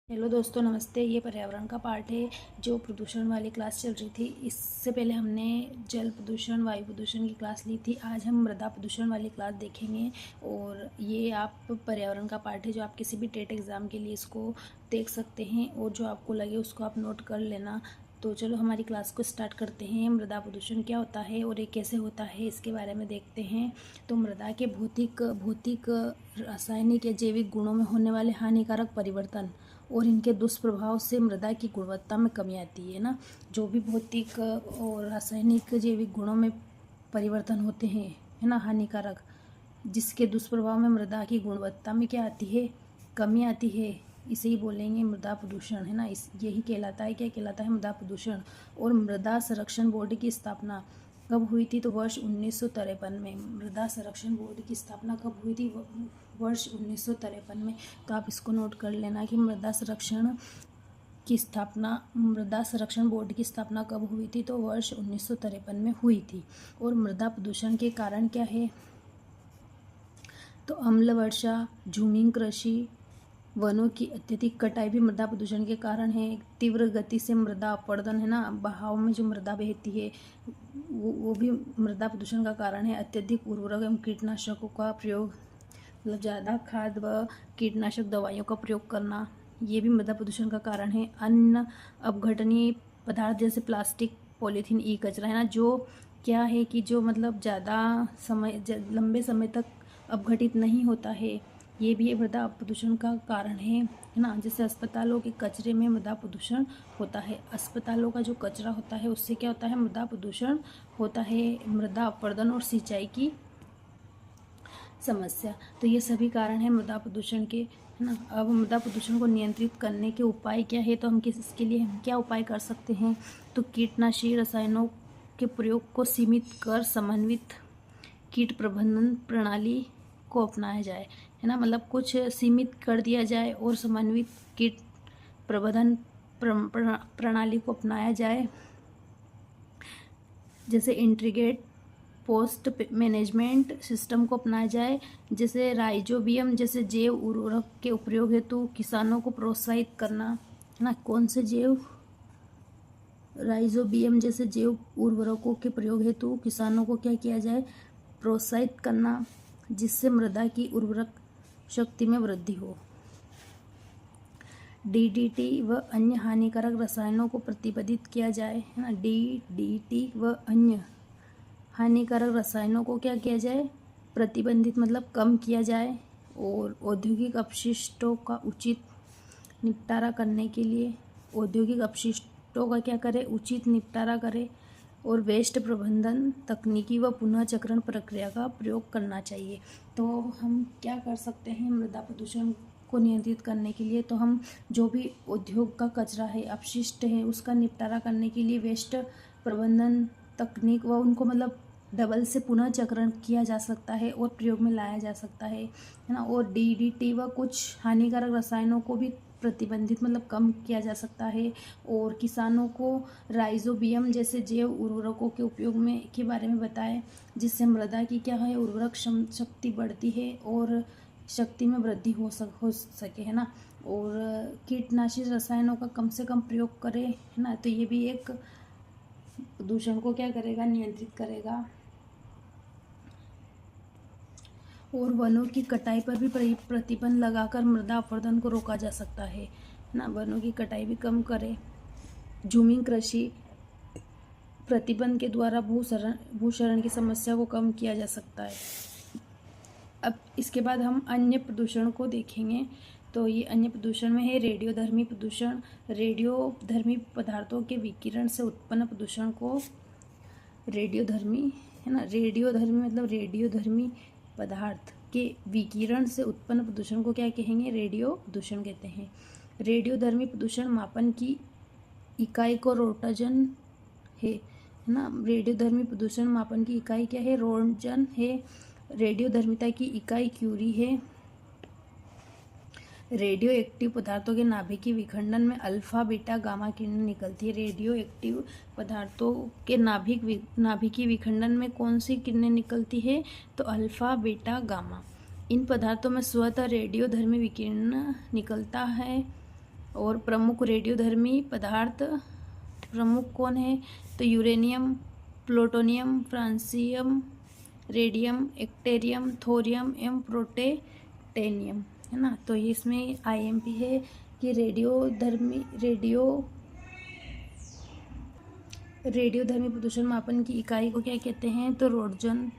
Hello दोस्तों, नमस्ते। ये पर्यावरण का पार्ट है जो प्रदूषण वाली क्लास चल रही थी। इससे पहले हमने जल प्रदूषण, वायु प्रदूषण की क्लास ली थी। आज हम मृदा प्रदूषण वाली क्लास देखेंगे। और ये आप पर्यावरण का पार्ट है जो आप किसी भी टेट एग्ज़ाम के लिए इसको देख सकते हैं, और जो आपको लगे उसको आप नोट कर लेना। तो चलो हमारी क्लास को स्टार्ट करते हैं। मृदा प्रदूषण क्या होता है और ये कैसे होता है, इसके बारे में देखते हैं। तो मृदा के भौतिक, रासायनिक या जैविक गुणों में होने वाले हानिकारक परिवर्तन और इनके दुष्प्रभाव से मृदा की गुणवत्ता में कमी आती है ना। जो भी भौतिक और रासायनिक जैविक गुणों में परिवर्तन होते हैं, है ना, हानिकारक, जिसके दुष्प्रभाव में मृदा की गुणवत्ता में क्या आती है, कमी आती है, इसे ही बोलेंगे मृदा प्रदूषण, है ना। इस यही कहलाता है, क्या कहलाता है, मृदा प्रदूषण। और मृदा संरक्षण बोर्ड की स्थापना कब हुई थी? तो वर्ष 1953 में। मृदा संरक्षण बोर्ड की स्थापना कब हुई थी? वर्ष 1953 में। तो आप इसको नोट कर लेना कि मृदा संरक्षण बोर्ड की स्थापना कब हुई थी? तो वर्ष 1953 में हुई थी। और मृदा प्रदूषण के कारण क्या है? तो अम्ल वर्षा, झूमिंग कृषि, वनों की अत्यधिक कटाई भी मृदा प्रदूषण के कारण है। तीव्र गति से मृदा अपरदन, है ना, बहाव में जो मृदा बहती है वो भी मृदा प्रदूषण का कारण है। अत्यधिक उर्वरक एवं कीटनाशकों का प्रयोग, मतलब ज़्यादा खाद व कीटनाशक दवाइयों का प्रयोग करना, ये भी मृदा प्रदूषण का कारण है। अन्न अपघटनीय पदार्थ जैसे प्लास्टिक, पॉलीथीन, ई कचरा, है ना, जो क्या है कि जो मतलब ज़्यादा लंबे समय तक अपघटित नहीं होता है, ये भी मृदा प्रदूषण का कारण है ना। जैसे अस्पतालों के कचरे में मृदा प्रदूषण होता है। अस्पतालों का जो कचरा होता है उससे क्या होता है? मृदा प्रदूषण होता है। मृदा अपरदन और सिंचाई की समस्या, तो ये सभी कारण हैं मृदा प्रदूषण के, है ना। अब मृदा प्रदूषण को नियंत्रित करने के उपाय क्या है? तो इसके लिए हम क्या उपाय कर सकते हैं? तो कीटनाशी रसायनों के प्रयोग को सीमित कर समन्वित कीट प्रबंधन प्रणाली को अपनाया जाए, है ना। मतलब कुछ सीमित कर दिया जाए और समन्वित कीट प्रबंधन प्रणाली को अपनाया जाए। जैसे इंटीग्रेट पोस्ट मैनेजमेंट सिस्टम को अपनाया जाए। जैसे राइजोबियम जैसे जैव उर्वरक के उपयोग हेतु किसानों को प्रोत्साहित करना, है ना। कौन से जैव? राइजोबियम जैसे जैव उर्वरकों के प्रयोग हेतु किसानों को क्या किया जाए? प्रोत्साहित करना, जिससे मृदा की उर्वरक शक्ति में वृद्धि हो। डीडीटी व अन्य हानिकारक रसायनों को प्रतिबंधित किया जाए, है ना। डीडीटी व अन्य हानिकारक रसायनों को क्या किया जाए? प्रतिबंधित, मतलब कम किया जाए। और औद्योगिक अपशिष्टों का उचित निपटारा करने के लिए औद्योगिक अपशिष्टों का क्या करें? उचित निपटारा करें। और वेस्ट प्रबंधन तकनीकी व पुनः चक्रण प्रक्रिया का प्रयोग करना चाहिए। तो हम क्या कर सकते हैं मृदा प्रदूषण को नियंत्रित करने के लिए? तो हम जो भी उद्योग का कचरा है, अपशिष्ट है, उसका निपटारा करने के लिए वेस्ट प्रबंधन तकनीक व उनको मतलब डबल से पुनः चक्रण किया जा सकता है और प्रयोग में लाया जा सकता है ना। और डीडीटी व कुछ हानिकारक रसायनों को भी प्रतिबंधित, मतलब कम किया जा सकता है। और किसानों को राइजोबियम जैसे जैव उर्वरकों के उपयोग में के बारे में बताएं, जिससे मृदा की क्या है? उर्वरक शक्ति बढ़ती है और शक्ति में वृद्धि हो सके, है ना। और कीटनाशी रसायनों का कम से कम प्रयोग करें, है ना। तो ये भी एक प्रदूषण को क्या करेगा? नियंत्रित करेगा। और वनों की कटाई पर भी प्रतिबंध लगाकर मृदा अपरदन को रोका जा सकता है ना। वनों की कटाई भी कम करें। झूमिंग कृषि प्रतिबंध के द्वारा भूक्षरण की समस्या को कम किया जा सकता है। अब इसके बाद हम अन्य प्रदूषण को देखेंगे। तो ये अन्य प्रदूषण में है रेडियोधर्मी प्रदूषण। रेडियोधर्मी पदार्थों के विकिरण से उत्पन्न प्रदूषण को रेडियोधर्मी, है ना, रेडियोधर्मी मतलब रेडियोधर्मी पदार्थ के विकिरण से उत्पन्न प्रदूषण को क्या कहेंगे? रेडियो प्रदूषण कहते हैं। रेडियोधर्मी प्रदूषण मापन की इकाई को रोटजन है ना। रेडियोधर्मी प्रदूषण मापन की इकाई क्या है? रोटजन है। रेडियोधर्मिता की इकाई क्यूरी है। रेडियो एक्टिव पदार्थों के नाभिकीय विखंडन में अल्फा, बीटा, गामा किरणें निकलती है। रेडियो एक्टिव पदार्थों के नाभिकीय विखंडन में कौन सी किरणें निकलती है? तो अल्फा, बीटा, गामा। इन पदार्थों में स्वतः रेडियोधर्मी विकिरण निकलता है और प्रमुख रेडियोधर्मी पदार्थ प्रमुख कौन है? तो uranium, plutonium, francium, radium, actinium, thorium एवं प्रोटेटेनियम, है ना। तो ये इसमें IMP है कि रेडियोधर्मी प्रदूषण मापन की इकाई को क्या कहते हैं? तो रोटजन।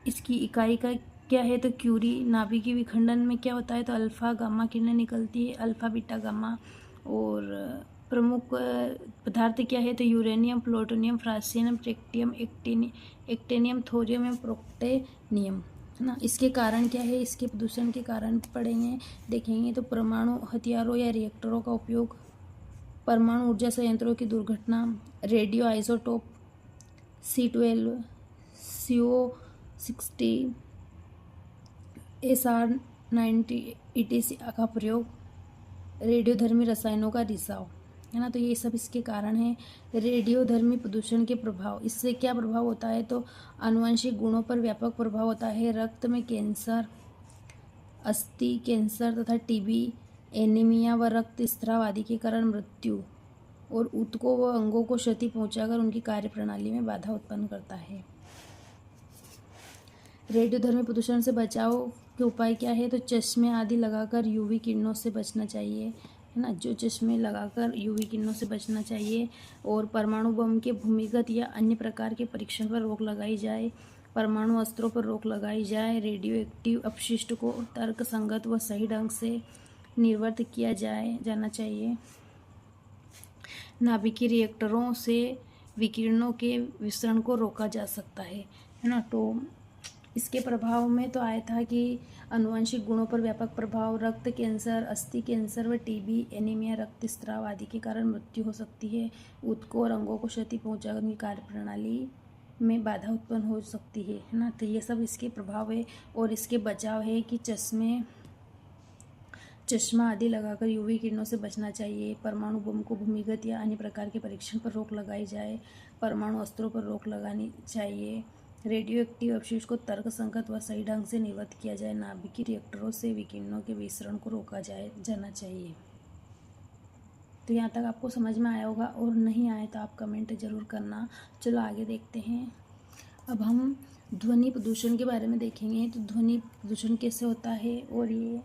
इसकी इकाई का क्या है? तो क्यूरी। नाभिकीय विखंडन में क्या होता है? तो अल्फा गामा किरणें निकलती है, अल्फा बीटा गामा। और प्रमुख पदार्थ क्या है? तो uranium, plutonium, francium, tritium, actinium, thorium एवं प्रोटेनियम, है ना। इसके कारण क्या है? इसके प्रदूषण के कारण पढ़ेंगे, देखेंगे। तो परमाणु हथियारों या रिएक्टरों का उपयोग, परमाणु ऊर्जा संयंत्रों की दुर्घटना, radio isotope, C12, CO60, SR90 ETC का प्रयोग, रेडियोधर्मी रसायनों का रिसाव, है ना। तो ये सब इसके कारण है। रेडियोधर्मी प्रदूषण के प्रभाव, इससे क्या प्रभाव होता है? तो आनुवंशिक गुणों पर व्यापक प्रभाव होता है। रक्त में कैंसर, अस्थि कैंसर तथा TB, एनीमिया व रक्त स्राव आदि के कारण मृत्यु, और ऊतकों व अंगों को क्षति पहुंचाकर उनकी कार्यप्रणाली में बाधा उत्पन्न करता है। रेडियोधर्मी प्रदूषण से बचाव के उपाय क्या है? तो चश्मे आदि लगाकर UV किरणों से बचना चाहिए, है ना। जो चश्मे लगाकर UV किरणों से बचना चाहिए। और परमाणु बम के भूमिगत या अन्य प्रकार के परीक्षण पर रोक लगाई जाए, परमाणु अस्त्रों पर रोक लगाई जाए। रेडियो एक्टिव अपशिष्ट को तर्कसंगत व सही ढंग से निर्वृत्त किया जाना चाहिए। नाभिकीय रिएक्टरों से विकिरणों के विसरण को रोका जा सकता है ना। तो इसके प्रभाव में तो आया था कि आनुवंशिक गुणों पर व्यापक प्रभाव, रक्त कैंसर, अस्थि कैंसर व TB, एनीमिया, रक्तस्राव आदि के कारण मृत्यु हो सकती है। ऊतकों और अंगों को क्षति पहुंचाकर उनकी कार्यप्रणाली में बाधा उत्पन्न हो सकती है ना। तो ये सब इसके प्रभाव है। और इसके बचाव है कि चश्मा आदि लगाकर UV किरणों से बचना चाहिए। परमाणु बम को भूमिगत या अन्य प्रकार के परीक्षण पर रोक लगाई जाए, परमाणु अस्त्रों पर रोक लगानी चाहिए। रेडियो एक्टिव अपशिष्ट को तर्कसंगत व सही ढंग से निर्वृत्त किया जाए। नाभिकीय रिएक्टरों से विकिरणों के विसरण को रोका जाना चाहिए। तो यहाँ तक आपको समझ में आया होगा, और नहीं आया तो आप कमेंट जरूर करना। चलो आगे देखते हैं। अब हम ध्वनि प्रदूषण के बारे में देखेंगे। तो ध्वनि प्रदूषण कैसे होता है और ये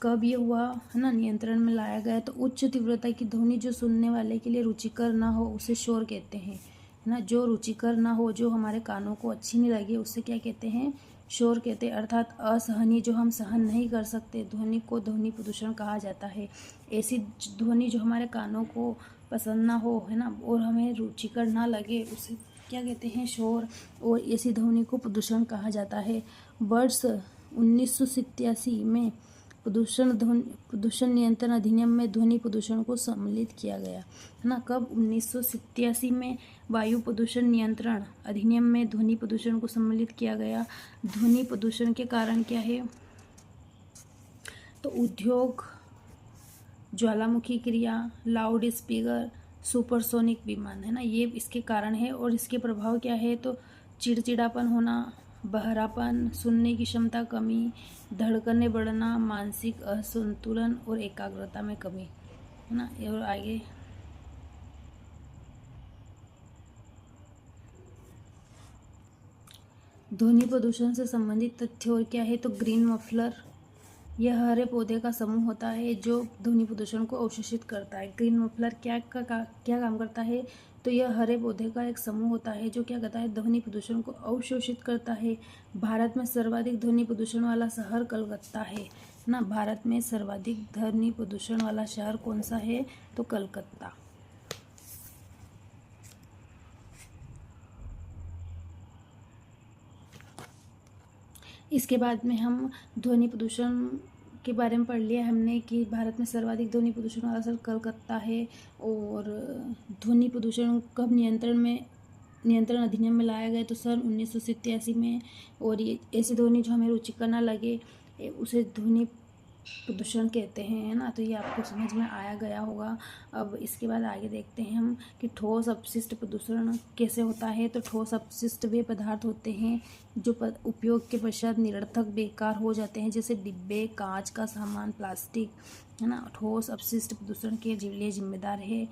कब ये हुआ, है ना, नियंत्रण में लाया गया। तो उच्च तीव्रता की ध्वनि जो सुनने वाले के लिए रुचिकर ना हो उसे शोर कहते हैं, है ना। जो रुचिकर ना हो, जो हमारे कानों को अच्छी नहीं लगे, उससे क्या कहते हैं? शोर कहते हैं। अर्थात असहनीय, जो हम सहन नहीं कर सकते, ध्वनि को ध्वनि प्रदूषण कहा जाता है। ऐसी ध्वनि जो हमारे कानों को पसंद ना हो, है ना, और हमें रुचिकर ना लगे, उसे क्या कहते हैं? शोर। और ऐसी ध्वनि को प्रदूषण कहा जाता है। वर्ष 1987 में प्रदूषण नियंत्रण अधिनियम में ध्वनि प्रदूषण को सम्मिलित किया गया, है ना। कब? 1987 में वायु प्रदूषण नियंत्रण अधिनियम में ध्वनि प्रदूषण को सम्मिलित किया गया। ध्वनि प्रदूषण के कारण क्या है? तो उद्योग, ज्वालामुखी क्रिया, लाउड स्पीकर, सुपरसोनिक विमान, है ना, ये इसके कारण है। और इसके प्रभाव क्या है? तो चिड़चिड़ापन होना, बहरापन, सुनने की क्षमता कमी, धड़कनें बढ़ना, मानसिक असंतुलन और एकाग्रता में कमी, है ना। और आगे ध्वनि प्रदूषण से संबंधित तथ्य और क्या है? तो ग्रीन मफलर, यह हरे पौधे का समूह होता है जो ध्वनि प्रदूषण को अवशोषित करता है। ग्रीन मफलर क्या काम करता है? तो यह हरे पौधे का एक समूह होता है जो क्या करता है? ध्वनि प्रदूषण को अवशोषित करता है। भारत में सर्वाधिक ध्वनि प्रदूषण वाला शहर कलकत्ता है ना। भारत में सर्वाधिक ध्वनि प्रदूषण वाला शहर कौन सा है? तो कलकत्ता। इसके बाद में हम ध्वनि प्रदूषण के बारे में पढ़ लिया हमने कि भारत में सर्वाधिक ध्वनि प्रदूषण वाला शहर कलकत्ता है। और ध्वनि प्रदूषण कब नियंत्रण अधिनियम में लाया गया? तो सन 1987 में। और ये ऐसी ध्वनि जो हमें रुचिकर ना लगे, उसे ध्वनि प्रदूषण कहते हैं, है ना। तो ये आपको समझ में आया गया होगा। अब इसके बाद आगे देखते हैं हम कि ठोस अपशिष्ट प्रदूषण कैसे होता है। तो ठोस अपशिष्ट वे पदार्थ होते हैं जो उपयोग के पश्चात निरर्थक बेकार हो जाते हैं, जैसे डिब्बे, कांच का सामान, प्लास्टिक, है ना। ठोस अपशिष्ट प्रदूषण के लिए जिम्मेदार है।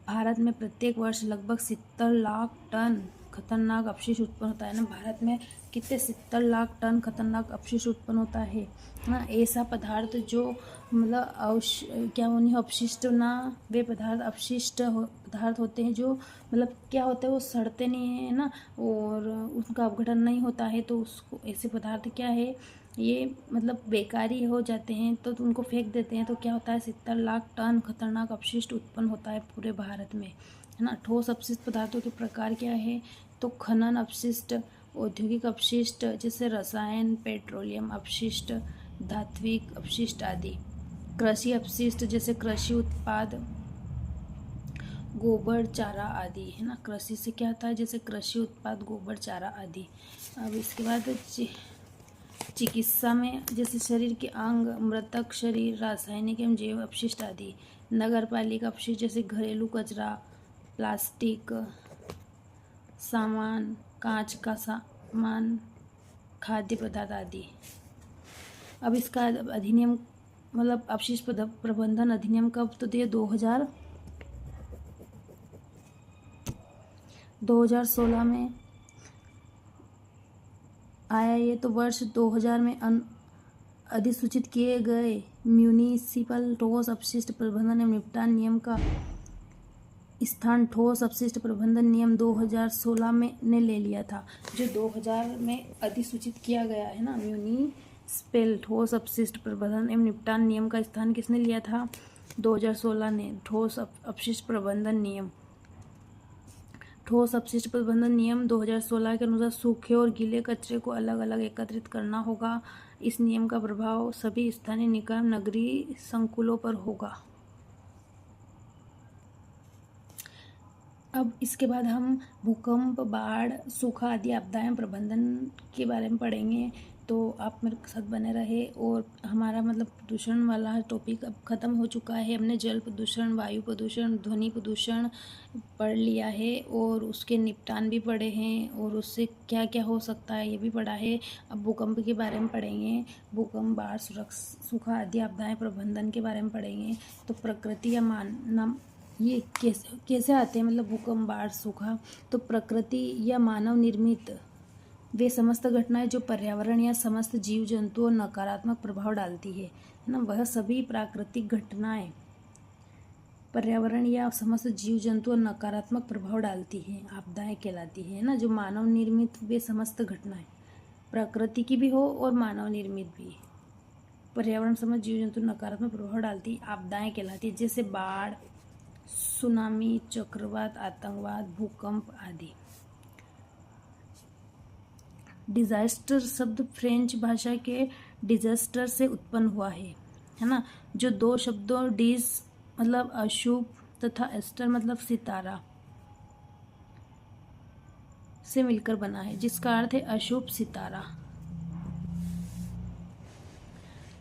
भारत में प्रत्येक वर्ष लगभग 70 लाख टन खतरनाक अपशिष्ट उत्पन्न होता है ना। भारत में कितने 70 लाख टन खतरनाक अपशिष्ट उत्पन्न होता है ना। ऐसा पदार्थ जो मतलब क्या उन्हें अपशिष्ट ना, वे पदार्थ अपशिष्ट पदार्थ होते हैं जो मतलब क्या होता है, वो सड़ते नहीं है ना और उनका अपघटन नहीं होता है, तो उसको ऐसे पदार्थ क्या है, ये मतलब बेकारी हो जाते हैं तो उनको फेंक देते हैं, तो क्या होता है 70 लाख टन खतरनाक अपशिष्ट उत्पन्न होता है पूरे भारत में, है ना। ठोस अपशिष्ट पदार्थों के प्रकार क्या है, तो खनन अपशिष्ट, औद्योगिक अपशिष्ट जैसे रसायन, पेट्रोलियम अपशिष्ट, धात्विक अपशिष्ट आदि। कृषि अपशिष्ट जैसे कृषि उत्पाद, गोबर, चारा आदि, है ना। कृषि से क्या होता है, जैसे कृषि उत्पाद, गोबर, चारा आदि। अब इसके बाद चिकित्सा में जैसे शरीर के अंग, मृतक शरीर, रासायनिक एवं जैव अपशिष्ट आदि। नगर पालिका अपशिष्ट जैसे घरेलू कचरा, प्लास्टिक सामान, कांच का सामान, खाद्य पदार्थ आदि। अब इसका अधिनियम मतलब अपशिष्ट प्रबंधन अधिनियम कब तो दिया, 2016 में आया ये। तो वर्ष 2000 में अधिसूचित किए गए म्यूनिसिपल ठोस अपशिष्ट प्रबंधन एवं निपटान नियम का स्थान ठोस अपशिष्ट प्रबंधन नियम 2016 में ने ले लिया था। जो 2000 में अधिसूचित किया गया है ना, म्यूनिसिपल ठोस अपशिष्ट प्रबंधन एवं निपटान नियम का स्थान किसने लिया था, 2016 ने। ठोस अपशिष्ट प्रबंधन नियम, ठोस अपशिष्ट प्रबंधन नियम 2016 के अनुसार सूखे और गीले कचरे को अलग अलग एकत्रित करना होगा। इस नियम का प्रभाव सभी स्थानीय निकाय, नगरीय संकुलों पर होगा। अब इसके बाद हम भूकंप, बाढ़, सूखा आदि आपदाएं प्रबंधन के बारे में पढ़ेंगे, तो आप मेरे साथ बने रहे। और हमारा मतलब प्रदूषण वाला टॉपिक अब ख़त्म हो चुका है। हमने जल प्रदूषण, वायु प्रदूषण, ध्वनि प्रदूषण पढ़ लिया है और उसके निपटान भी पढ़े हैं और उससे क्या क्या हो सकता है ये भी पढ़ा है। अब भूकंप के बारे में पढ़ेंगे। भूकंप, बाढ़, सूखा आदि आपदाएं प्रबंधन के बारे में पढ़ेंगे। तो प्रकृति या ये कैसे आते हैं, मतलब भूकंप, बाढ़, सूखा, तो प्रकृति या मानव निर्मित वे समस्त घटनाएं जो पर्यावरण या समस्त जीव जंतुओं नकारात्मक प्रभाव डालती है ना। वह सभी प्राकृतिक घटनाएं पर्यावरण या समस्त जीव जंतुओं नकारात्मक प्रभाव डालती है, आपदाएं कहलाती है ना। जो मानव निर्मित वे समस्त घटनाएं, प्रकृति की भी हो और मानव निर्मित भी, पर्यावरण समस्त जीव जंतु नकारात्मक प्रभाव डालती, आपदाएं कहलाती है। जैसे बाढ़, सुनामी, चक्रवात, आतंकवाद, भूकंप आदि। डिजास्टर शब्द फ्रेंच भाषा के डिजास्टर से उत्पन्न हुआ है ना। जो दो शब्दों डिज मतलब अशुभ तथा एस्टर मतलब सितारा से मिलकर बना है, जिसका अर्थ है अशुभ सितारा।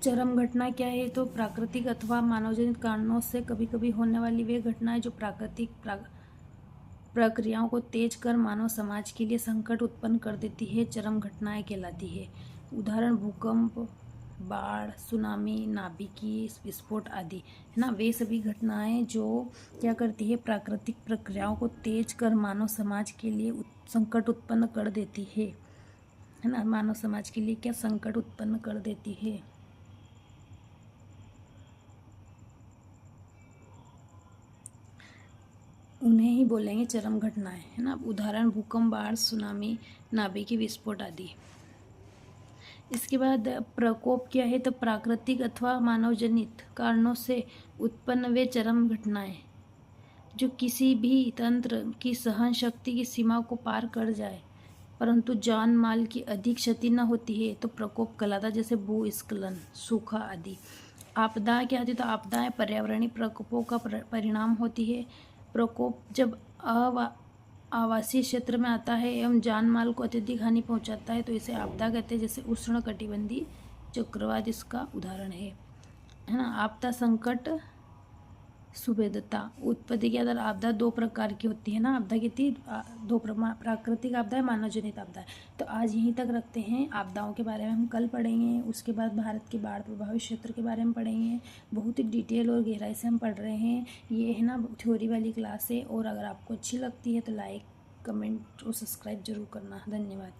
चरम घटना क्या है, तो प्राकृतिक अथवा मानवजनित कारणों से कभी कभी होने वाली वे घटनाएं जो प्राकृतिक प्रक्रियाओं को तेज कर मानव समाज के लिए संकट उत्पन्न कर देती है, चरम घटनाएं कहलाती है। उदाहरण भूकंप, बाढ़, सुनामी, नाभिकीय विस्फोट आदि, है ना। वे सभी घटनाएं जो क्या करती है, प्राकृतिक प्रक्रियाओं को तेज कर मानव समाज के लिए संकट उत्पन्न कर देती है ना। मानव समाज के लिए क्या संकट उत्पन्न कर देती है। उन्हें ही बोलेंगे चरम घटनाएं, है ना। उदाहरण भूकंप, बाढ़, सुनामी, नाभिकीय विस्फोट आदि। इसके बाद प्रकोप क्या है, तो प्राकृतिक अथवा मानवजनित कारणों से उत्पन्न वे चरम घटनाएं जो किसी भी तंत्र की सहन शक्ति की सीमा को पार कर जाए परंतु जान माल की अधिक क्षति न होती है, तो प्रकोप कहलाता। जैसे भूस्खलन, सूखा आदि। आपदा क्या होती है, तो आपदाएं पर्यावरणीय प्रकोपों का परिणाम होती है। प्रकोप जब आवासीय क्षेत्र में आता है एवं जान माल को अत्यधिक हानि पहुंचाता है तो इसे आपदा कहते हैं। जैसे उष्ण सुभेदता। उत्पत्ति के आधार आपदा दो प्रकार की होती है ना, आपदा कितनी दो प्राकृतिक आपदा है, मानव जनित आपदा है। तो आज यहीं तक रखते हैं। आपदाओं के बारे में हम कल पढ़ेंगे। उसके बाद भारत के बाढ़ प्रभावित क्षेत्र के बारे में पढ़ेंगे। बहुत ही डिटेल और गहराई से हम पढ़ रहे हैं। ये है ना थ्योरी वाली क्लास है। और अगर आपको अच्छी लगती है तो लाइक, कमेंट और सब्सक्राइब जरूर करना। धन्यवाद।